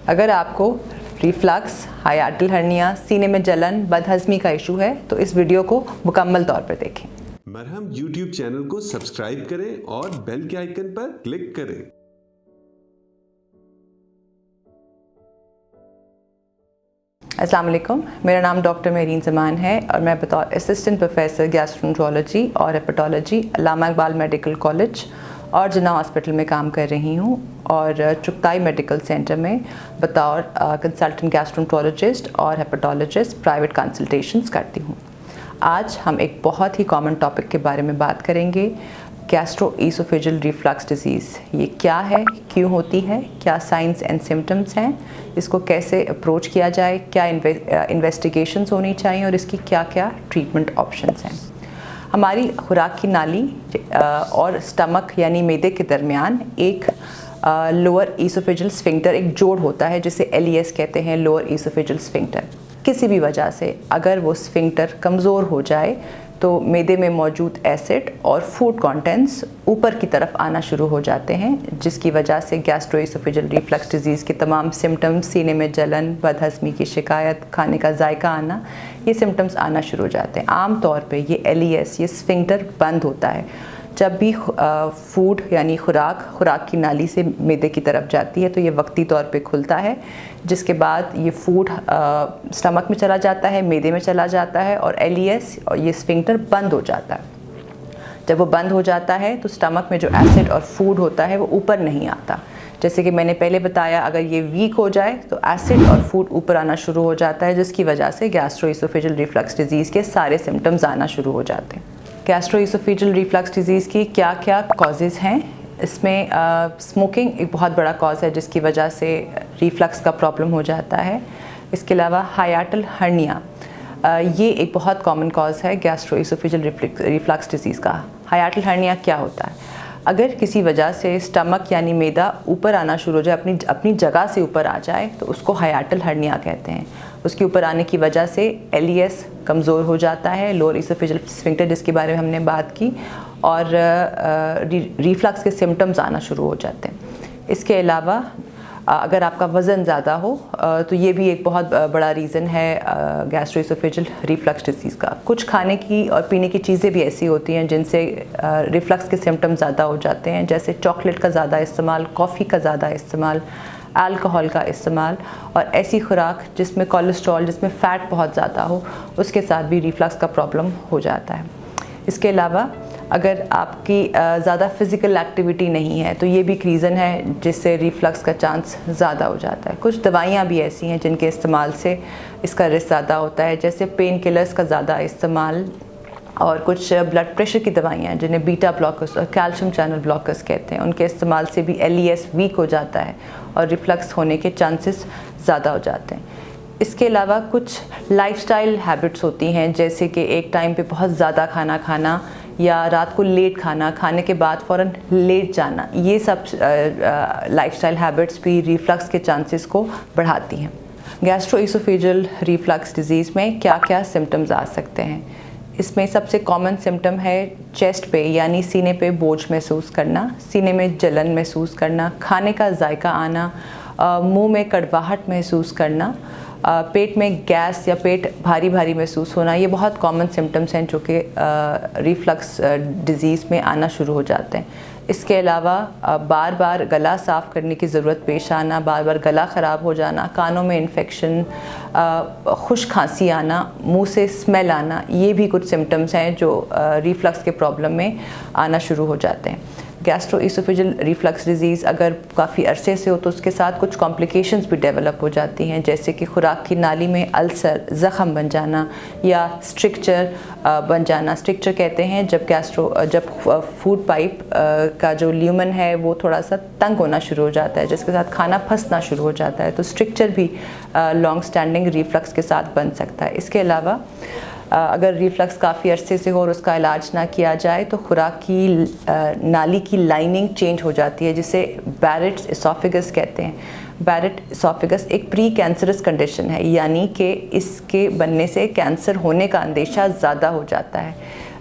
अगर आपको reflux, हाइएटल hernia, सीने में जलन, बदहज़मी का इशू है तो इस वीडियो को मुकम्मल तौर पर देखें। मरहम यूट्यूब चैनल को सब्सक्राइब करें और बेल के आइकन पर क्लिक करें। अस्सलाम वालेकुम, मेरा नाम डॉक्टर मेरीन ज़मान है और मैं बतौर असिस्टेंट प्रोफेसर गैस्ट्रोएंटरोलॉजी और हेपेटोलॉजी अल्लामा इकबाल मेडिकल कॉलेज और जिन्ना हॉस्पिटल में काम कर रही हूँ और चुगताई मेडिकल सेंटर में बतौर कंसल्टेंट गैस्ट्रोएंटरोलॉजिस्ट और हेपेटोलॉजिस्ट प्राइवेट कंसल्टेशंस करती हूँ। आज हम एक बहुत ही कॉमन टॉपिक के बारे में बात करेंगे, गैस्ट्रोएसोफेजियल रिफ्लक्स डिजीज़। ये क्या है, क्यों होती है, क्या साइंस एंड सिम्टम्स हैं, इसको कैसे अप्रोच किया जाए, क्या इन्वेस्टिगेशंस होनी चाहिए और इसकी क्या क्या ट्रीटमेंट ऑप्शंस हैं। हमारी खुराक की नाली और स्टमक यानी मैदे के दरमियान एक लोअर ईसोफेजियल स्फिंक्टर, एक जोड़ होता है जिसे LES कहते हैं, लोअर ईसोफेजियल स्फिंक्टर। किसी भी वजह से अगर वो स्फिंक्टर कमज़ोर हो जाए तो मैदे में मौजूद एसिड और फूड कंटेंट्स ऊपर की तरफ आना शुरू हो जाते हैं, जिसकी वजह से गैस्ट्रोएसोफेजियल रिफ्लक्स डिजीज़ के तमाम सिम्टम्स, सीने में जलन, बदहज़मी की शिकायत, खाने का जायका आना, ये सिम्टम्स आना शुरू हो जाते हैं। आम तौर पे ये LES, ये स्फिंक्टर बंद होता है जब भी फूड यानी खुराक की नाली से मैदे की तरफ जाती है, तो ये वक्ती तौर पे खुलता है, जिसके बाद ये फूड स्टमक में चला जाता है, मैदे में चला जाता है और LES और ये स्फिंक्टर बंद हो जाता है। जब वो बंद हो जाता है तो स्टमक में जो एसिड और फूड होता है वो ऊपर नहीं आता। जैसे कि मैंने पहले बताया, अगर ये वीक हो जाए तो एसिड और फूड ऊपर आना शुरू हो जाता है, जिसकी वजह से गैस्ट्रोएसोफेजियल रिफ्लक्स डिजीज़ के सारे सिम्टम्स आना शुरू हो जाते हैं। गैस्ट्रोएसोफेजियल रिफ्लक्स डिजीज़ की क्या क्या कॉजेज़ हैं? इसमें स्मोकिंग एक बहुत बड़ा कॉज है जिसकी वजह से रिफ्लक्स का प्रॉब्लम हो जाता है। इसके अलावा हाइएटल हर्निया, ये एक बहुत कॉमन कॉज है गैस्ट्रोएसोफेजियल रिफ्लक्स डिजीज़ का। हाइएटल हर्निया क्या होता है? अगर किसी वजह से स्टमक यानी मैदा ऊपर आना शुरू हो जाए, अपनी जगह से ऊपर आ जाए, तो उसको हाइएटल हर्निया कहते हैं। उसके ऊपर आने की वजह से LES कमज़ोर हो जाता है, लोअर ईसोफेजियल स्फिंक्टर जिसके बारे में हमने बात की, और रिफ्लक्स के सिम्टम्स आना शुरू हो जाते हैं। इसके अलावा अगर आपका वज़न ज़्यादा हो तो ये भी एक बहुत बड़ा रीज़न है गैस्ट्रोएसोफेजियल रिफ्लक्स डिजीज़ का। कुछ खाने की और पीने की चीज़ें भी ऐसी होती हैं जिनसे रिफ्लक्स के सिम्टम्स ज़्यादा हो जाते हैं, जैसे चॉकलेट का ज़्यादा इस्तेमाल, कॉफ़ी का ज़्यादा इस्तेमाल, अल्कोहल का इस्तेमाल और ऐसी खुराक जिसमें कोलेस्ट्रॉल, जिसमें फ़ैट बहुत ज़्यादा हो, उसके साथ भी रिफ्लक्स का प्रॉब्लम हो जाता है। इसके अलावा अगर आपकी ज़्यादा फ़िज़िकल एक्टिविटी नहीं है तो ये भी एक रीज़न है जिससे रिफ्लक्स का चांस ज़्यादा हो जाता है। कुछ दवाइयाँ भी ऐसी हैं जिनके इस्तेमाल से इसका रिस्क ज़्यादा होता है, जैसे पेन किलर्स का ज़्यादा इस्तेमाल और कुछ ब्लड प्रेशर की दवाइयाँ जिन्हें बीटा ब्लॉकर्स और कैल्शियम चैनल ब्लॉकर्स कहते हैं, उनके इस्तेमाल से भी LES वीक हो जाता है और रिफ्लक्स होने के चांसेस ज़्यादा हो जाते हैं। इसके अलावा कुछ लाइफस्टाइल हैबिट्स होती हैं, जैसे कि एक टाइम पे बहुत ज़्यादा खाना खाना या रात को लेट खाना, खाने के बाद फ़ौरन लेट जाना, ये सब लाइफस्टाइल हैबिट्स भी रिफ्लक्स के चांसेस को बढ़ाती हैं। गैस्ट्रोएसोफेजियल रिफ्लक्स डिजीज़ में क्या क्या सिम्टम्स आ सकते हैं? इसमें सबसे कॉमन सिम्टम है चेस्ट पे यानी सीने पे बोझ महसूस करना, सीने में जलन महसूस करना, खाने का जायका आना, मुंह में कड़वाहट महसूस करना, पेट में गैस या पेट भारी भारी महसूस होना। ये बहुत कॉमन सिम्टम्स हैं जो कि रिफ्लक्स डिज़ीज़ में आना शुरू हो जाते हैं। इसके अलावा बार बार गला साफ़ करने की ज़रूरत पेश आना, बार बार गला ख़राब हो जाना, कानों में इन्फेक्शन, खुश खांसी आना, मुंह से स्मेल आना, ये भी कुछ सिम्टम्स हैं जो रिफ्लक्स के प्रॉब्लम में आना शुरू हो जाते हैं। गैस्ट्रोएसोफेजियल रिफ्लक्स डिजीज़ अगर काफ़ी अरसे से हो तो उसके साथ कुछ कॉम्प्लिकेशंस भी डेवलप हो जाती हैं, जैसे कि खुराक की नाली में अल्सर, ज़ख़म बन जाना या स्ट्रिक्चर बन जाना। स्ट्रिक्चर कहते हैं जब फूड पाइप का जो ल्यूमन है वो थोड़ा सा तंग होना शुरू हो जाता है, जिसके साथ खाना फंसना शुरू हो जाता है, तो स्ट्रिक्चर भी लॉन्ग स्टैंडिंग रिफ्लक्स के साथ बन सकता है। इसके अलावा अगर रिफ्लक्स काफ़ी अरसे से हो और उसका इलाज ना किया जाए तो खुराक की नाली की लाइनिंग चेंज हो जाती है, जिसे बैरेट्स एसोफेगस कहते हैं। बैरेट एसोफेगस एक प्री कैंसरस कंडीशन है, यानी कि इसके बनने से कैंसर होने का अंदेशा ज़्यादा हो जाता है।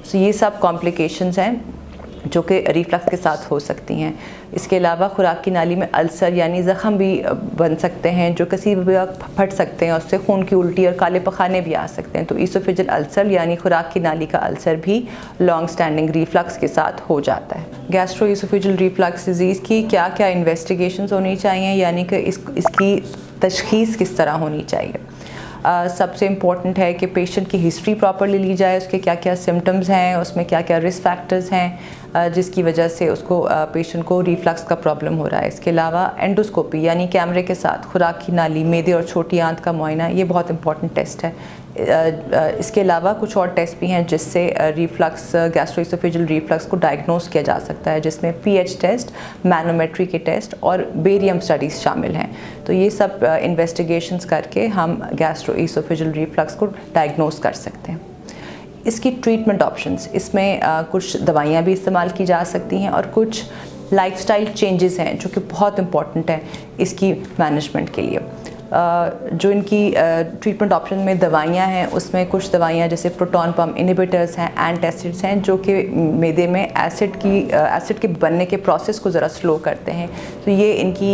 सो ये सब कॉम्प्लिकेशंस हैं जो कि रिफ्लक्स के साथ हो सकती हैं। इसके अलावा खुराक की नाली में अल्सर यानी ज़ख़म भी बन सकते हैं जो किसी भी वक्त फट सकते हैं, उससे खून की उल्टी और काले पखाने भी आ सकते हैं। तो ईसोफेजियल अल्सर यानी खुराक की नाली का अल्सर भी लॉन्ग स्टैंडिंग रिफ्लक्स के साथ हो जाता है। गैस्ट्रो ईसोफेजियल रिफ्लक्स डिजीज़ की क्या क्या इन्वेस्टिगेशंस होनी चाहिए, यानी कि इसकी तशख़ीस किस तरह होनी चाहिए। सबसे इम्पॉर्टेंट है कि पेशेंट की हिस्ट्री प्रॉपरली ली जाए, उसके क्या क्या सिम्टम्स हैं, उसमें क्या क्या रिस्क फैक्टर्स हैं जिसकी वजह से उसको पेशेंट को रिफ्लक्स का प्रॉब्लम हो रहा है। इसके अलावा एंडोस्कोपी यानी कैमरे के साथ खुराक की नाली, मैदे और छोटी आंत का मुआयना, ये बहुत इंपॉर्टेंट टेस्ट है। इसके अलावा कुछ और टेस्ट भी हैं जिससे रिफ्लक्स, गैस्ट्रोइसोफेजियल रिफ्लक्स को डायग्नोस किया जा सकता है, जिसमें पीएच टेस्ट, मैनोमेट्री के टेस्ट और बेरियम स्टडीज़ शामिल हैं। तो ये सब इन्वेस्टिगेशंस करके हम गैस्ट्रोइसोफेजियल रिफ्लक्स को डायग्नोस कर सकते हैं। इसकी ट्रीटमेंट ऑप्शंस, इसमें कुछ दवाइयाँ भी इस्तेमाल की जा सकती हैं और कुछ लाइफस्टाइल चेंजेस हैं जो कि बहुत इम्पॉर्टेंट है इसकी मैनेजमेंट के लिए। जो इनकी ट्रीटमेंट ऑप्शन में दवाइयाँ हैं, उसमें कुछ दवाइयाँ जैसे प्रोटॉन पम्प इनहिबिटर्स हैं, एंटासिड्स हैं, जो कि मैदे में एसिड के बनने के प्रोसेस को ज़रा स्लो करते हैं। तो ये इनकी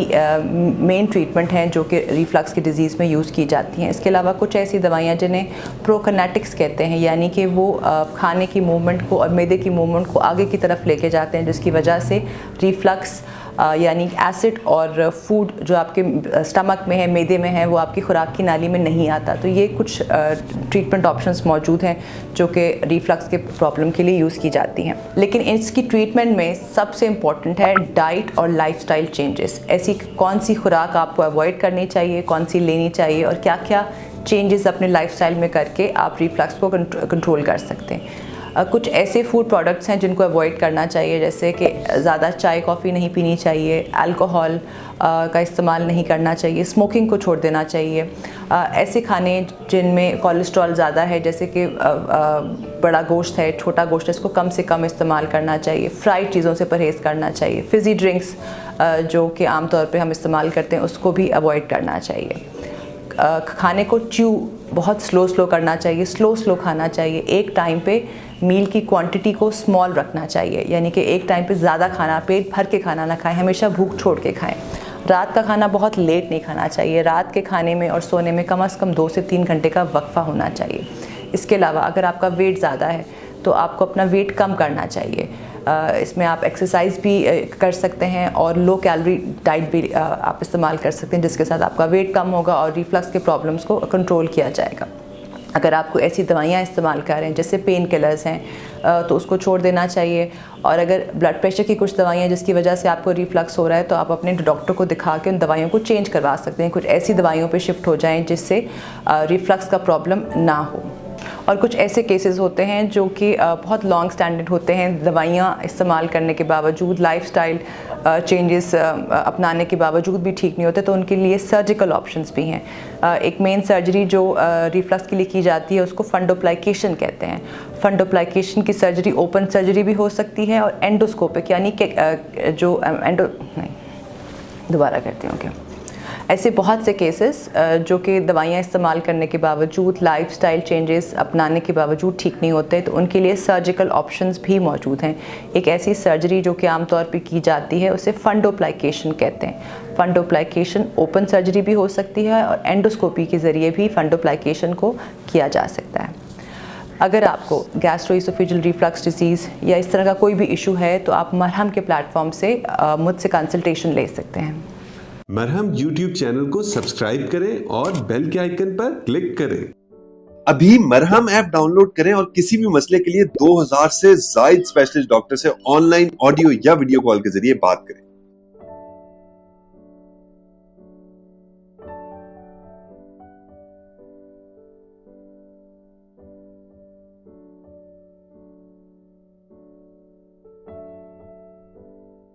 मेन ट्रीटमेंट हैं जो कि रिफ्लक्स की डिज़ीज़ में यूज़ की जाती हैं। इसके अलावा कुछ ऐसी दवाइयाँ जिन्हें प्रोकिनेटिक्स कहते हैं, यानी कि वो खाने की मूवमेंट को और मैदे की मूवमेंट को आगे की तरफ लेके जाते हैं, जिसकी वजह से रिफ्लक्स यानी एसिड और फूड जो आपके स्टमक में है, मैदे में है, वो आपकी खुराक की नाली में नहीं आता। तो ये कुछ ट्रीटमेंट ऑप्शंस मौजूद हैं जो कि रिफ्लक्स के प्रॉब्लम के लिए यूज़ की जाती हैं। लेकिन इसकी ट्रीटमेंट में सबसे इम्पॉर्टेंट है डाइट और लाइफस्टाइल चेंजेस। ऐसी कौन सी खुराक आपको अवॉइड करनी चाहिए, कौन सी लेनी चाहिए और क्या क्या चेंजेस अपने लाइफस्टाइल में करके आप रिफ्लक्स को कंट्रोल कर सकते हैं। कुछ ऐसे फूड प्रोडक्ट्स हैं जिनको अवॉइड करना चाहिए, जैसे कि ज़्यादा चाय कॉफ़ी नहीं पीनी चाहिए, अल्कोहल का इस्तेमाल नहीं करना चाहिए, स्मोकिंग को छोड़ देना चाहिए। ऐसे खाने जिनमें कोलेस्ट्रॉल ज़्यादा है, जैसे कि बड़ा गोश्त है, छोटा गोश्त है, इसको कम से कम इस्तेमाल करना चाहिए। फ्राइड चीज़ों से परहेज़ करना चाहिए। फिज़ी ड्रिंक्स जो कि आम तौर पे हम इस्तेमाल करते हैं, उसको भी अवॉइड करना चाहिए। खाने को च्यू बहुत स्लो करना चाहिए, स्लो खाना चाहिए। एक टाइम पे मील की क्वांटिटी को स्मॉल रखना चाहिए, यानी कि एक टाइम पे ज़्यादा खाना, पेट भर के खाना ना खाएं, हमेशा भूख छोड़ के खाएं। रात का खाना बहुत लेट नहीं खाना चाहिए। रात के खाने में और सोने में कम से कम 2 से 3 घंटे का वक्फा होना चाहिए। इसके अलावा अगर आपका वेट ज़्यादा है तो आपको अपना वेट कम करना चाहिए। इसमें आप एक्सरसाइज भी कर सकते हैं और लो कैलोरी डाइट भी आप इस्तेमाल कर सकते हैं, जिसके साथ आपका वेट कम होगा और रिफ्लक्स के प्रॉब्लम्स को कंट्रोल किया जाएगा। अगर आपको ऐसी दवाइयाँ इस्तेमाल कर रहे हैं जैसे पेन किलर्स हैं तो उसको छोड़ देना चाहिए। और अगर ब्लड प्रेशर की कुछ दवाइयाँ जिसकी वजह से आपको रिफ्लक्स हो रहा है तो आप अपने डॉक्टर को दिखा के उन दवाइयों को चेंज करवा सकते हैं। कुछ ऐसी दवाइयों पे शिफ्ट हो जाएं जिससे रिफ्लक्स का प्रॉब्लम ना हो। और कुछ ऐसे केसेस होते हैं जो कि बहुत लॉन्ग स्टैंडर्ड होते हैं, दवाइयाँ इस्तेमाल करने के बावजूद, लाइफस्टाइल चेंजेस अपनाने के बावजूद भी ठीक नहीं होते, तो उनके लिए सर्जिकल ऑप्शंस भी हैं। एक मेन सर्जरी जो रिफ्लक्स के लिए की जाती है उसको फंडोप्लाइकेशन कहते हैं। फंडोप्लाइकेशन की सर्जरी ओपन सर्जरी भी हो सकती है और एंडोस्कोपिक यानी कि दोबारा करती हूँ क्या, ऐसे बहुत से केसेस जो कि दवाइयाँ इस्तेमाल करने के बावजूद, लाइफस्टाइल चेंजेस अपनाने के बावजूद ठीक नहीं होते, तो उनके लिए सर्जिकल ऑप्शंस भी मौजूद हैं। एक ऐसी सर्जरी जो कि आमतौर पे की जाती है उसे फंडोप्लाइकेशन कहते हैं। फंडोप्लाइकेशन ओपन सर्जरी भी हो सकती है और एंडोस्कोपी के ज़रिए भी फंडोप्लाइकेशन को किया जा सकता है। अगर आपको गैस्ट्रोइसोफेजियल रिफ्लक्स डिजीज़ या इस तरह का कोई भी इशू है तो आप मरहम के प्लेटफॉर्म से मुझसे कंसल्टेशन ले सकते हैं। मरहम YouTube चैनल को सब्सक्राइब करें और बेल के आइकन पर क्लिक करें। अभी मरहम ऐप डाउनलोड करें और किसी भी मसले के लिए 2000 से ज्यादा स्पेशलिस्ट डॉक्टर से ऑनलाइन ऑडियो या वीडियो कॉल के जरिए बात करें।